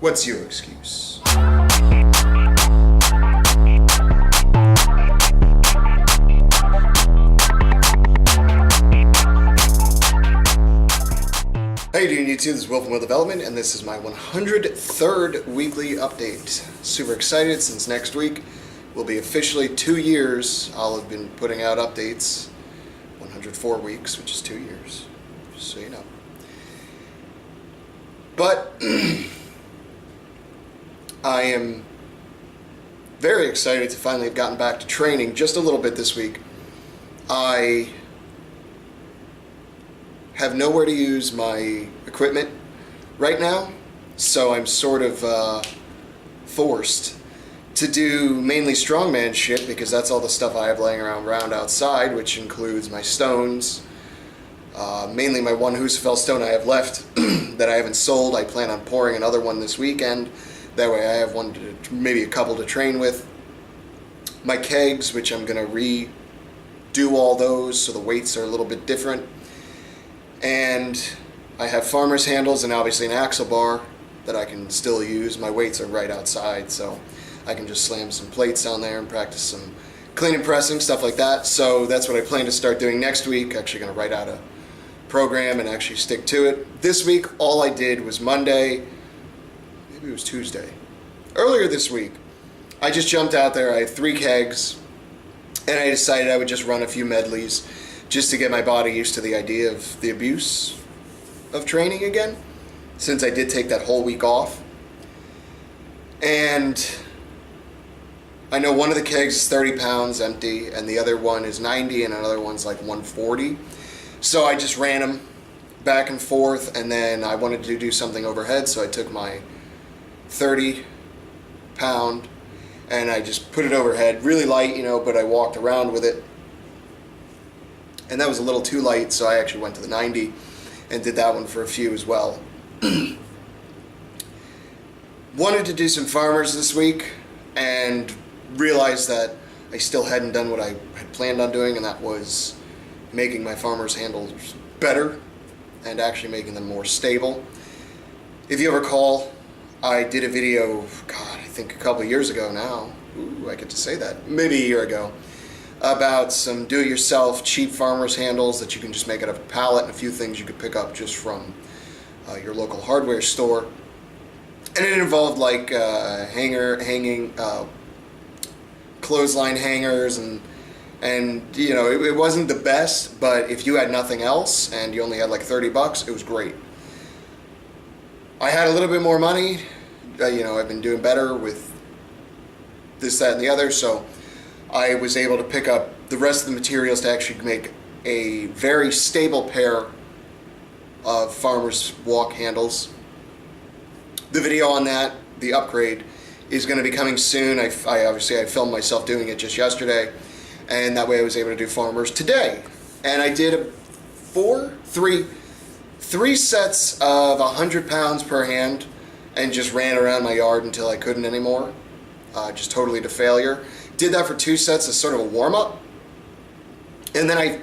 What's your excuse? How you doing, YouTube? This is Will from Will Development, and this is my 103rd weekly update. Super excited since next week will be officially 2 years. I'll have been putting out updates. 104 weeks, which is 2 years, just so you know. But I am very excited to finally have gotten back to training just a little bit this week. I have nowhere to use my equipment right now, so I'm sort of forced to do mainly strongman shit because that's all the stuff I have laying around outside, which includes my stones, mainly my one Husafell stone I have left that I haven't sold. I plan on pouring another one this weekend. That way I have one to, maybe a couple to train with. My kegs, which I'm going to redo all those so the weights are a little bit different. And I have farmer's handles and obviously an axle bar that I can still use. My weights are right outside, so I can just slam some plates down there and practice some clean and pressing, stuff like that. So that's what I plan to start doing next week. Actually going to write out a program and actually stick to it. This week, all I did was Monday, maybe it was Tuesday. Earlier this week, I just jumped out there. I had 3 kegs, and I decided I would just run a few medleys just to get my body used to the idea of the abuse of training again, since I did take that whole week off. And I know one of the kegs is 30 pounds empty, and the other one is 90, and another one's like 140. So I just ran them back and forth, and then I wanted to do something overhead, so I took my 30 pound and I just put it overhead, really light, you know, but I walked around with it. And that was a little too light, so I actually went to the 90 and did that one for a few as well. Wanted to do some farmers this week and realized that I still hadn't done what I had planned on doing, and that was making my farmers handles better and actually making them more stable. If you recall, I did a video, God, I think a couple years ago now. Ooh, I get to say that. Maybe a year ago. About some do-it-yourself cheap farmer's handles that you can just make out of a pallet, and a few things you could pick up just from your local hardware store. And it involved like hanging clothesline hangers, and you know, it wasn't the best, but if you had nothing else and you only had like 30 bucks, it was great. I had a little bit more money. You know, I've been doing better with this, that, and the other, so I was able to pick up the rest of the materials to actually make a very stable pair of farmer's walk handles. The video on that, the upgrade, is going to be coming soon. I filmed myself doing it just yesterday, and that way I was able to do farmers today. And I did three sets of 100 pounds per hand, and just ran around my yard until I couldn't anymore, just totally to failure. Did that for 2 sets as sort of a warm-up, and then I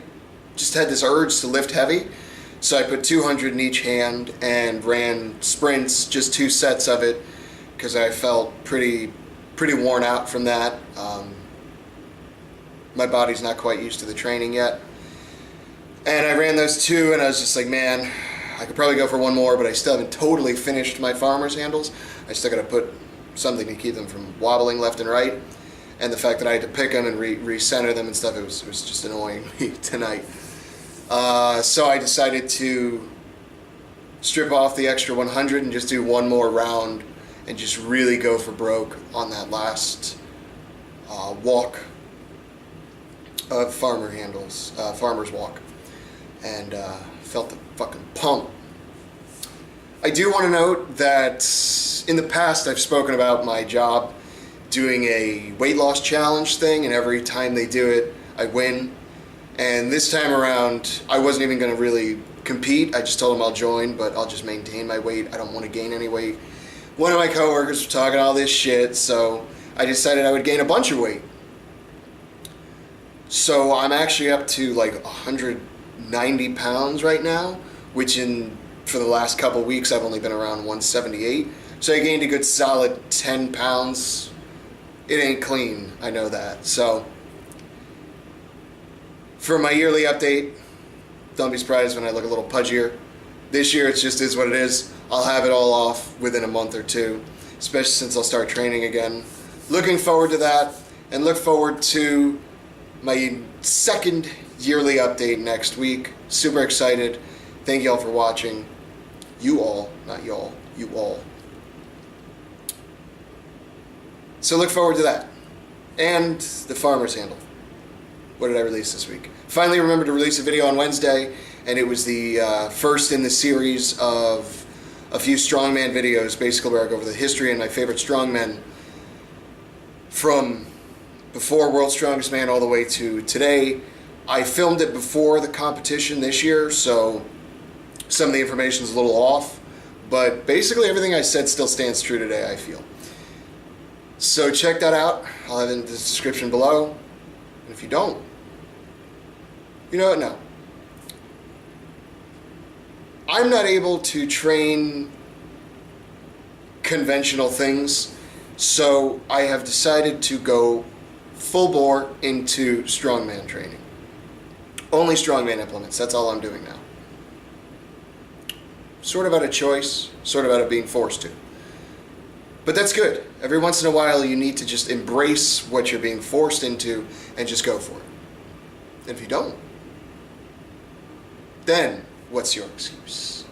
just had this urge to lift heavy, so I put 200 in each hand and ran sprints, just 2 sets of it, because I felt pretty worn out from that. My body's not quite used to the training yet, and I ran those 2, and I was just like, man, I could probably go for 1 more, but I still haven't totally finished my farmer's handles. I still got to put something to keep them from wobbling left and right. And the fact that I had to pick them and recenter them and stuff, it was just annoying me tonight. So I decided to strip off the extra 100 and just do 1 more round and just really go for broke on that last walk of farmer handles, farmer's walk, and felt the fucking pump. I do want to note that in the past I've spoken about my job doing a weight loss challenge thing, and every time they do it, I win. And this time around, I wasn't even going to really compete. I just told them I'll join, but I'll just maintain my weight. I don't want to gain any weight. One of my coworkers was talking all this shit, so I decided I would gain a bunch of weight. So I'm actually up to like 190 pounds right now, which for the last couple weeks I've only been around 178. So I gained a good solid 10 pounds. It ain't clean, I know that. So for my yearly update, don't be surprised when I look a little pudgier. This year it just is what it is. I'll have it all off within a month or two, especially since I'll start training again. Looking forward to that, and look forward to my second yearly update next week. Super excited. Thank y'all for watching. You all, not y'all, you all. So look forward to that. And the farmer's handle. What did I release this week? Finally remembered to release a video on Wednesday, and it was the first in the series of a few strongman videos, basically where I go over the history and my favorite strongmen from before World's Strongest Man all the way to today. I filmed it before the competition this year, so some of the information is a little off, but basically everything I said still stands true today, I feel. So check that out. I'll have it in the description below. And if you don't, you know what? No. I'm not able to train conventional things, so I have decided to go full bore into strongman training. Only strongman implements, that's all I'm doing now. Sort of out of choice, sort of out of being forced to. But that's good. Every once in a while you need to just embrace what you're being forced into and just go for it. And if you don't, then what's your excuse?